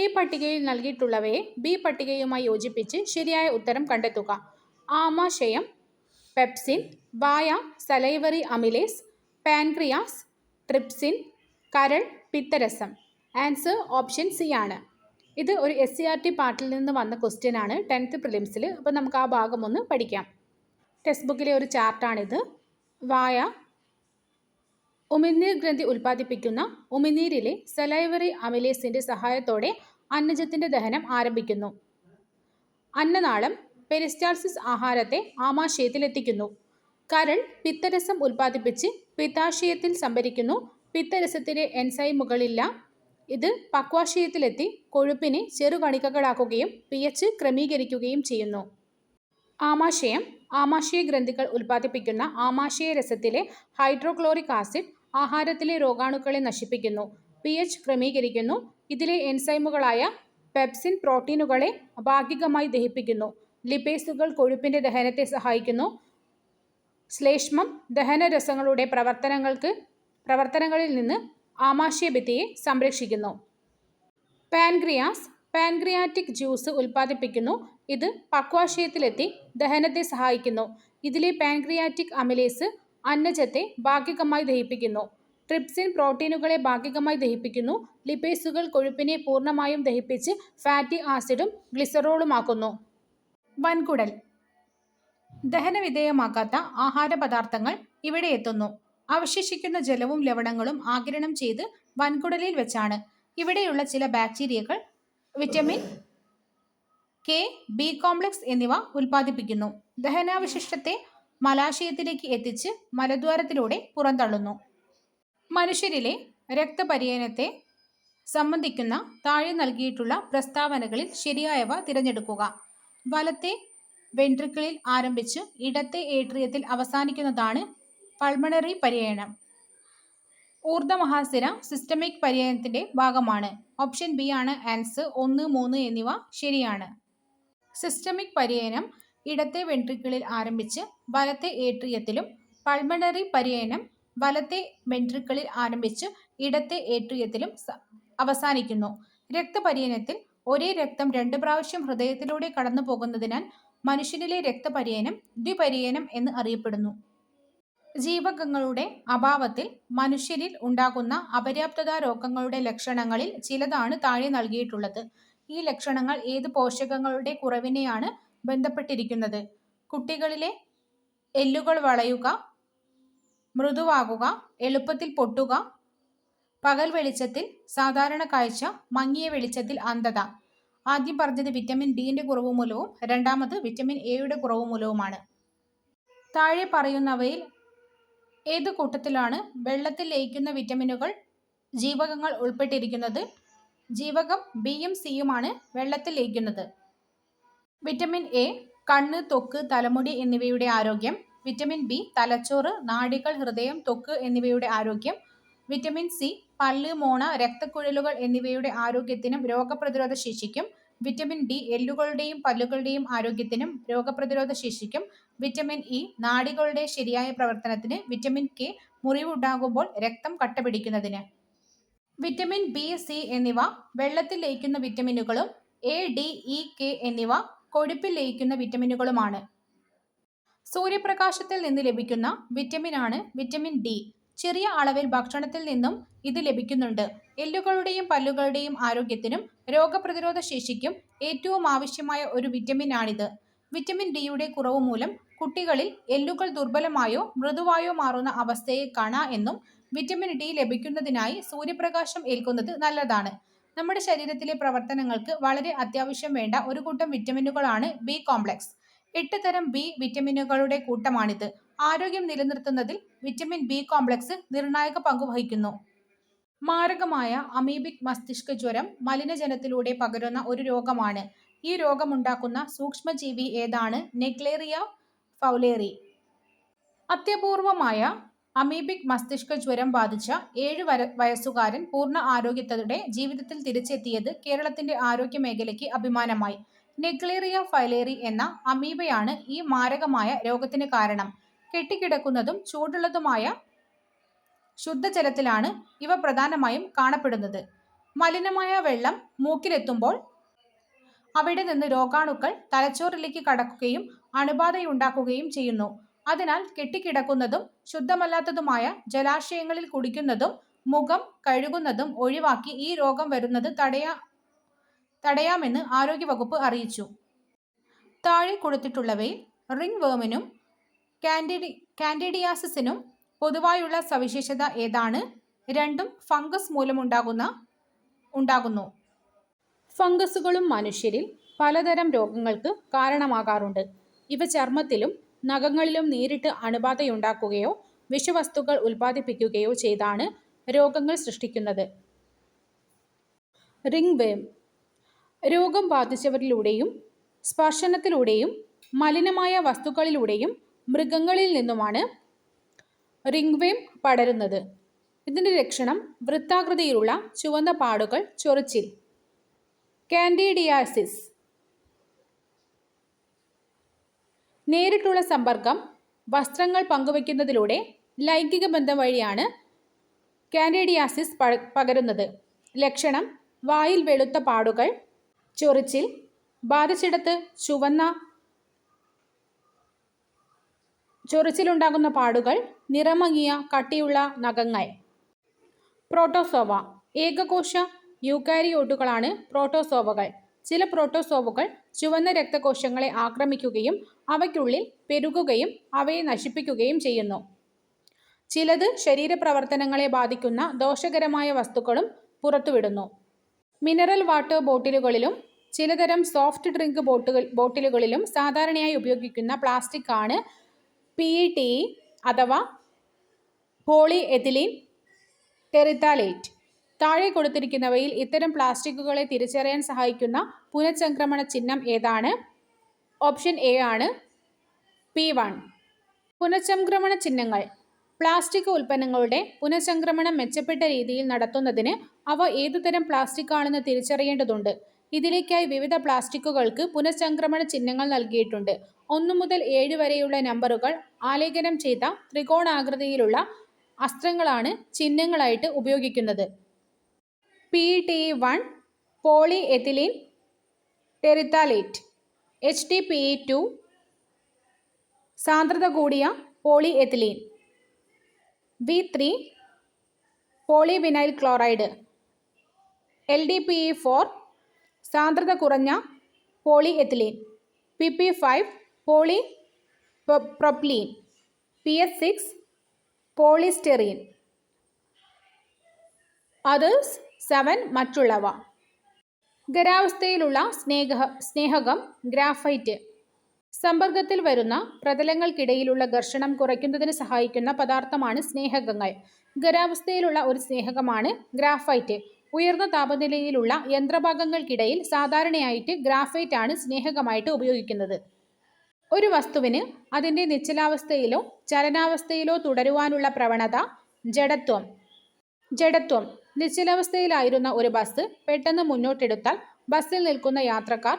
A പട്ടികയിൽ നൽകിയിട്ടുള്ളവയെ B പട്ടികയുമായി യോജിപ്പിച്ച് ശരിയായ ഉത്തരം കണ്ടെത്തുക. ആമാശയം, പെപ്സിൻ, വായ സലൈവറി അമിലേസ്, പാൻക്രിയാസ്, ട്രിപ്സിൻ, കരൾ പിത്തരസം. ആൻസർ ഓപ്ഷൻ സി ആണ്. ഇത് ഒരു SCRT പാർട്ടിൽ നിന്ന് വന്ന ക്വസ്റ്റ്യൻ ആണ് 10th പ്രിലിംസിൽ. അപ്പോൾ നമുക്ക് ആ ഭാഗം ഒന്ന് പഠിക്കാം. ടെക്സ്റ്റ് ബുക്കിലെ ഒരു ചാർട്ടാണിത്. വായ ഉമിനീർ ഗ്രന്ഥി ഉൽപ്പാദിപ്പിക്കുന്ന ഉമിനീരിലെ സലൈവറി അമിലേസിന്റെ സഹായത്തോടെ അന്നജത്തിന്റെ ദഹനം ആരംഭിക്കുന്നു. അന്നനാളം പെരിസ്റ്റാൾസിസ് ആഹാരത്തെ ആമാശയത്തിൽ എത്തിക്കുന്നു. കരൾ പിത്തരസം ഉൽപ്പാദിപ്പിച്ച് പിത്താശയത്തിൽ സംഭരിക്കുന്നു. പിത്തരസത്തിലെ എൻസൈമുകളില്ല. ഇത് പക്വാശയത്തിലെത്തി കൊഴുപ്പിനെ ചെറുകണികകളാക്കുകയും pH ക്രമീകരിക്കുകയും ചെയ്യുന്നു. ആമാശയം ആമാശയ ഗ്രന്ഥികൾ ഉൽപ്പാദിപ്പിക്കുന്ന ആമാശയ രസത്തിലെ ഹൈഡ്രോക്ലോറിക് ആസിഡ് ആഹാരത്തിലെ രോഗാണുക്കളെ നശിപ്പിക്കുന്നു. pH ക്രമീകരിക്കുന്നു. ഇതിലെ എൻസൈമുകളായ പെപ്സിൻ പ്രോട്ടീനുകളെ ഭാഗികമായി ദഹിപ്പിക്കുന്നു. ലിപേസുകൾ കൊഴുപ്പിന്റെ ദഹനത്തെ സഹായിക്കുന്നു. ശ്ലേഷ്മം ദഹനരസങ്ങളുടെ പ്രവർത്തനങ്ങളിൽ നിന്ന് ആമാശയഭിത്തിയെ സംരക്ഷിക്കുന്നു. പാൻക്രിയാസ് പാൻക്രിയാറ്റിക് ജ്യൂസ് ഉൽപ്പാദിപ്പിക്കുന്നു. ഇത് പക്വാശയത്തിലെത്തി ദഹനത്തെ സഹായിക്കുന്നു. ഇതിലെ പാൻക്രിയാറ്റിക് അമിലേസ് അന്നജത്തെ ഭാഗികമായി ദഹിപ്പിക്കുന്നു. ട്രിപ്സിൻ പ്രോട്ടീനുകളെ ഭാഗികമായി ദഹിപ്പിക്കുന്നു. ലിപേസുകൾ കൊഴുപ്പിനെ പൂർണ്ണമായും ദഹിപ്പിച്ച് ഫാറ്റി ആസിഡും ഗ്ലിസറോളുമാക്കുന്നു. വൻകുടൽ ദഹനവിധേയമാക്കാത്ത ആഹാരപദാർത്ഥങ്ങൾ ഇവിടെ എത്തുന്നു. അവശേഷിക്കുന്ന ജലവും ലവണങ്ങളും ആഗിരണം ചെയ്ത് വൻകുടലിൽ വെച്ചാണ് ഇവിടെയുള്ള ചില ബാക്ടീരിയകൾ വിറ്റമിൻ കെ, ബി കോംപ്ലക്സ് എന്നിവ ഉൽപ്പാദിപ്പിക്കുന്നു. ദഹനാവശിഷ്ടത്തെ മലാശയത്തിലേക്ക് എത്തിച്ച് മലദ്വാരത്തിലൂടെ പുറന്തള്ളുന്നു. മനുഷ്യരിലെ രക്തപര്യനത്തെ സംബന്ധിക്കുന്ന താഴെ നൽകിയിട്ടുള്ള പ്രസ്താവനകളിൽ ശരിയായവ തിരഞ്ഞെടുക്കുക. വലത്തെ വെൻട്രിക്കിളിൽ ആരംഭിച്ച് ഇടത്തെ ഏട്രിയത്തിൽ അവസാനിക്കുന്നതാണ് പൾമണറി പര്യനം. ഊർധ്വമഹാസിര സിസ്റ്റമിക് പര്യനത്തിന്റെ ഭാഗമാണ്. ഓപ്ഷൻ ബി ആണ് ആൻസർ. 1, 3 എന്നിവ ശരിയാണ്. സിസ്റ്റമിക് പര്യനം ഇടത്തെ വെൻട്രിക്കിളിൽ ആരംഭിച്ച് വലത്തെ ഏട്രിയത്തിലും, പൾമണറി പര്യനം വലത്തെ വെൻട്രിക്കിളിൽ ആരംഭിച്ച് ഇടത്തെ ഏട്രിയത്തിലും അവസാനിക്കുന്നു. രക്തപര്യനത്തിൽ ഒരേ രക്തം 2 പ്രാവശ്യം ഹൃദയത്തിലൂടെ കടന്നു പോകുന്നതിനാൽ മനുഷ്യനിലെ രക്തപര്യനം ദ്വിപര്യനം എന്ന് അറിയപ്പെടുന്നു. ജീവകങ്ങളുടെ അഭാവത്തിൽ മനുഷ്യരിൽ ഉണ്ടാകുന്ന അപര്യാപ്തത രോഗങ്ങളുടെ ലക്ഷണങ്ങളിൽ ചിലതാണ് താഴെ നൽകിയിട്ടുള്ളത്. ഈ ലക്ഷണങ്ങൾ ഏത് പോഷകങ്ങളുടെ കുറവിനെയാണ് ബന്ധപ്പെട്ടിരിക്കുന്നത്? കുട്ടികളിലെ എല്ലുകൾ വളയുക, മൃദുവാകുക, എളുപ്പത്തിൽ പൊട്ടുക, പകൽ വെളിച്ചത്തിൽ സാധാരണ കാഴ്ച, മങ്ങിയ വെളിച്ചത്തിൽ അന്ധത. ആദ്യം പറഞ്ഞത് വിറ്റമിൻ ഡിയുടെ കുറവ് മൂലവും രണ്ടാമത് വിറ്റമിൻ എയുടെ കുറവ് മൂലവുമാണ്. താഴെ പറയുന്നവയിൽ ഏത് കൂട്ടത്തിലാണ് വെള്ളത്തിൽ ലയിക്കുന്ന വിറ്റമിനുകൾ ജീവകങ്ങൾ ഉൾപ്പെട്ടിരിക്കുന്നത്? ജീവകം ബിയും സിയുമാണ് വെള്ളത്തിൽ ലയിക്കുന്നത്. വിറ്റമിൻ എ കണ്ണ്, ത്വക്ക്, തലമുടി എന്നിവയുടെ ആരോഗ്യം. വിറ്റമിൻ ബി തലച്ചോറ്, നാഡികൾ, ഹൃദയം, ത്വക്ക് എന്നിവയുടെ ആരോഗ്യം. വിറ്റമിൻ സി പല്ല്, മോണ, രക്തക്കുഴലുകൾ എന്നിവയുടെ ആരോഗ്യത്തിനും രോഗപ്രതിരോധ ശേഷിക്കും. വിറ്റമിൻ ഡി എല്ലുകളുടെയും പല്ലുകളുടെയും ആരോഗ്യത്തിനും രോഗപ്രതിരോധ ശേഷിക്കും. വിറ്റമിൻ ഇ നാഡികളുടെ ശരിയായ പ്രവർത്തനത്തിന്. വിറ്റമിൻ കെ മുറിവുണ്ടാകുമ്പോൾ രക്തം കട്ടപിടിക്കുന്നതിന്. വിറ്റമിൻ ബി, സി എന്നിവ വെള്ളത്തിൽ ലയിക്കുന്ന വിറ്റമിനുകളും എ, ഡി, ഇ, കെ എന്നിവ കൊഴുപ്പിൽ ലയിക്കുന്ന വിറ്റമിനുകളുമാണ്. സൂര്യപ്രകാശത്തിൽ നിന്ന് ലഭിക്കുന്ന വിറ്റമിനാണ് വിറ്റമിൻ ഡി. ചെറിയ അളവിൽ ഭക്ഷണത്തിൽ നിന്നും ഇത് ലഭിക്കുന്നുണ്ട്. എല്ലുകളുടെയും പല്ലുകളുടെയും ആരോഗ്യത്തിനും രോഗപ്രതിരോധ ശേഷിക്കും ഏറ്റവും ആവശ്യമായ ഒരു വിറ്റമിനാണിത്. വിറ്റമിൻ ഡിയുടെ കുറവ് മൂലം കുട്ടികളിൽ എല്ലുകൾ ദുർബലമായോ മൃദുവായോ മാറുന്ന അവസ്ഥയെ കണ എന്നും. വിറ്റമിൻ ഡി ലഭിക്കുന്നതിനായി സൂര്യപ്രകാശം ഏൽക്കുന്നത് നല്ലതാണ്. നമ്മുടെ ശരീരത്തിലെ പ്രവർത്തനങ്ങൾക്ക് വളരെ അത്യാവശ്യം വേണ്ട ഒരു കൂട്ടം വിറ്റമിനുകളാണ് ബി കോംപ്ലക്സ്. 8 തരം ബി വിറ്റമിനുകളുടെ കൂട്ടമാണിത്. ആരോഗ്യം നിലനിർത്തുന്നതിൽ വിറ്റമിൻ ബി കോംപ്ലക്സ് നിർണായക പങ്കുവഹിക്കുന്നു. മാരകമായ അമീബിക് മസ്തിഷ്ക ജ്വരം മലിനജലത്തിലൂടെ പകരുന്ന ഒരു രോഗമാണ്. ഈ രോഗമുണ്ടാക്കുന്ന സൂക്ഷ്മജീവി ഏതാണ്? Naegleria fowleri. അത്യപൂർവമായ അമീബിക് മസ്തിഷ്ക ജ്വരം ബാധിച്ച 7 വയസ്സുകാരൻ പൂർണ്ണ ആരോഗ്യത്തോടെ ജീവിതത്തിൽ തിരിച്ചെത്തിയത് കേരളത്തിന്റെ ആരോഗ്യ മേഖലയ്ക്ക് അഭിമാനമായി. നെഗ്ലേറിയ ഫൈലേറി എന്ന അമീബയാണ് ഈ മാരകമായ രോഗത്തിന് കാരണം. കെട്ടിക്കിടക്കുന്നതും ചൂടുള്ളതുമായ ശുദ്ധജലത്തിലാണ് ഇവ പ്രധാനമായും കാണപ്പെടുന്നത്. മലിനമായ വെള്ളം മൂക്കിലെത്തുമ്പോൾ അവിടെ നിന്ന് രോഗാണുക്കൾ തലച്ചോറിലേക്ക് കടക്കുകയും അണുബാധയുണ്ടാക്കുകയും ചെയ്യുന്നു. അതിനാൽ കെട്ടിക്കിടക്കുന്നതും ശുദ്ധമല്ലാത്തതുമായ ജലാശയങ്ങളിൽ കുടിക്കുന്നതും മുഖം കഴുകുന്നതും ഒഴിവാക്കി ഈ രോഗം വരുന്നത് തടയാമെന്ന് ആരോഗ്യവകുപ്പ് അറിയിച്ചു. താഴെ കൊടുത്തിട്ടുള്ളവയിൽ റിംഗ് വേമിനും കാൻഡിഡിയാസിസിനും പൊതുവായുള്ള സവിശേഷത ഏതാണ്? രണ്ടും ഫംഗസ് മൂലമുണ്ടാകുന്നു. ഫംഗസുകളും മനുഷ്യരിൽ പലതരം രോഗങ്ങൾക്ക് കാരണമാകാറുണ്ട്. ഇവ ചർമ്മത്തിലും നഖങ്ങളിലും നേരിട്ട് അണുബാധയുണ്ടാക്കുകയോ വിഷവസ്തുക്കൾ ഉൽപ്പാദിപ്പിക്കുകയോ ചെയ്താണ് രോഗങ്ങൾ സൃഷ്ടിക്കുന്നത്. റിംഗ് വേം രോഗം ബാധിച്ചവരിലൂടെയും സ്പർശനത്തിലൂടെയും മലിനമായ വസ്തുക്കളിലൂടെയും മൃഗങ്ങളിൽ നിന്നുമാണ് റിംഗ് വേം പടരുന്നത്. ഇതിൻ്റെ ലക്ഷണം വൃത്താകൃതിയിലുള്ള ചുവന്ന പാടുകൾ, ചൊറിച്ചിൽ. കാൻഡിഡിയാസിസ് നേരിട്ടുള്ള സമ്പർക്കം, വസ്ത്രങ്ങൾ പങ്കുവയ്ക്കുന്നതിലൂടെ ലൈംഗിക ബന്ധം വഴിയാണ് കാൻഡിഡിയാസിസ് പകരുന്നത്. ലക്ഷണം വായിൽ വെളുത്ത പാടുകൾ, ചൊറിച്ചിൽ, ബാധിച്ചിടത്ത് ചൊറിച്ചിലുണ്ടാകുന്ന പാടുകൾ, നിറമങ്ങിയ കട്ടിയുള്ള നഖങ്ങൾ. പ്രോട്ടോസോവ ഏകകോശ യൂക്കാരിയോട്ടുകളാണ് പ്രോട്ടോസോവകൾ. ചില പ്രോട്ടോസോവുകൾ ചുവന്ന രക്തകോശങ്ങളെ ആക്രമിക്കുകയും അവയ്ക്കുള്ളിൽ പെരുകുകയും അവയെ നശിപ്പിക്കുകയും ചെയ്യുന്നു. ചിലത് ശരീരപ്രവർത്തനങ്ങളെ ബാധിക്കുന്ന ദോഷകരമായ വസ്തുക്കളും പുറത്തുവിടുന്നു. മിനറൽ വാട്ടർ ബോട്ടിലുകളിലും ചിലതരം സോഫ്റ്റ് ഡ്രിങ്ക് ബോട്ടിലുകളിലും സാധാരണയായി ഉപയോഗിക്കുന്ന പ്ലാസ്റ്റിക് ആണ് PET അഥവാ പോളിഎഥിലീൻ ടെറിത്താലേറ്റ്. താഴെ കൊടുത്തിരിക്കുന്നവയിൽ ഇത്തരം പ്ലാസ്റ്റിക്കുകളെ തിരിച്ചറിയാൻ സഹായിക്കുന്ന പുനഃചംക്രമണ ചിഹ്നം ഏതാണ്? ഓപ്ഷൻ എ ആണ് P1. പുനഃചംക്രമണ ചിഹ്നങ്ങൾ. പ്ലാസ്റ്റിക് ഉൽപ്പന്നങ്ങളുടെ പുനഃചംക്രമണം മെച്ചപ്പെട്ട രീതിയിൽ നടത്തുന്നതിന് അവ ഏതുതരം പ്ലാസ്റ്റിക് ആണെന്ന് തിരിച്ചറിയേണ്ടതുണ്ട്. ഇതിലേക്കായി വിവിധ പ്ലാസ്റ്റിക്കുകൾക്ക് പുനഃചംക്രമണ ചിഹ്നങ്ങൾ നൽകിയിട്ടുണ്ട്. 1 മുതൽ 7 വരെയുള്ള നമ്പറുകൾ ആലേഖനം ചെയ്ത ത്രികോണാകൃതിയിലുള്ള അസ്ത്രങ്ങളാണ് ചിഹ്നങ്ങളായിട്ട് ഉപയോഗിക്കുന്നത്. PET1 പോളിഎഥിലീൻ ടെറിത്താലേറ്റ്. HDPE2 സാന്ദ്രത കൂടിയ പോളിഎഥിലീൻ. V3 polyvinyl chloride. LDPE4 സാന്ദ്രത കുറഞ്ഞ പോളിഎഥിലീൻ. PP5 പോളിപ്രൊപ്പലീൻ. PS6 പോളിസ്റ്റെറീൻ. അതേഴ്സ് 7 മറ്റുള്ളവ. ഖരാവസ്ഥയിലുള്ള സ്നേഹകം ഗ്രാഫൈറ്റ്. സമ്പർക്കത്തിൽ വരുന്ന പ്രതലങ്ങൾക്കിടയിലുള്ള ഘർഷണം കുറയ്ക്കുന്നതിന് സഹായിക്കുന്ന പദാർത്ഥമാണ് സ്നേഹകങ്ങൾ. ഖരാവസ്ഥയിലുള്ള ഒരു സ്നേഹകമാണ് ഗ്രാഫൈറ്റ്. ഉയർന്ന താപനിലയിലുള്ള യന്ത്രഭാഗങ്ങൾക്കിടയിൽ സാധാരണയായിട്ട് ഗ്രാഫൈറ്റ് ആണ് സ്നേഹകമായിട്ട് ഉപയോഗിക്കുന്നത്. ഒരു വസ്തുവിന് അതിൻ്റെ നിശ്ചലാവസ്ഥയിലോ ചലനാവസ്ഥയിലോ തുടരുവാനുള്ള പ്രവണത ജഡത്വം. നിശ്ചലാവസ്ഥയിലായിരുന്ന ഒരു ബസ് പെട്ടെന്ന് മുന്നോട്ടെടുത്താൽ ബസ്സിൽ നിൽക്കുന്ന യാത്രക്കാർ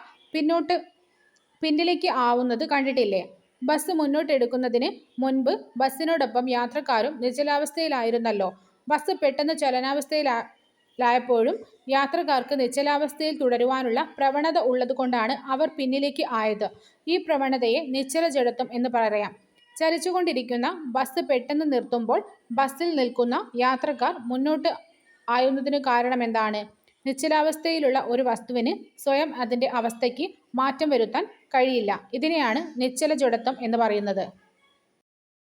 പിന്നിലേക്ക് ആവുന്നത് കണ്ടിട്ടില്ലേ? ബസ് മുന്നോട്ടെടുക്കുന്നതിന് മുൻപ് ബസ്സിനോടൊപ്പം യാത്രക്കാരും നിശ്ചലാവസ്ഥയിലായിരുന്നല്ലോ. ബസ് പെട്ടെന്ന് ചലനാവസ്ഥയിലായപ്പോഴും യാത്രക്കാർക്ക് നിശ്ചലാവസ്ഥയിൽ തുടരുവാനുള്ള പ്രവണത ഉള്ളതുകൊണ്ടാണ് അവർ പിന്നിലേക്ക് ആയത്. ഈ പ്രവണതയെ നിശ്ചല ജഡത്വം എന്ന് പറയാം. ചലിച്ചുകൊണ്ടിരിക്കുന്ന ബസ് പെട്ടെന്ന് നിർത്തുമ്പോൾ ബസ്സിൽ നിൽക്കുന്ന യാത്രക്കാർ മുന്നോട്ട് ആയുന്നതിന് കാരണമെന്താണ്? നിശ്ചലാവസ്ഥയിലുള്ള ഒരു വസ്തുവിന് സ്വയം അതിൻ്റെ അവസ്ഥയ്ക്ക് മാറ്റം വരുത്താൻ കഴിയില്ല. ഇതിനെയാണ് നിശ്ചല ജഡത്വം എന്ന് പറയുന്നത്.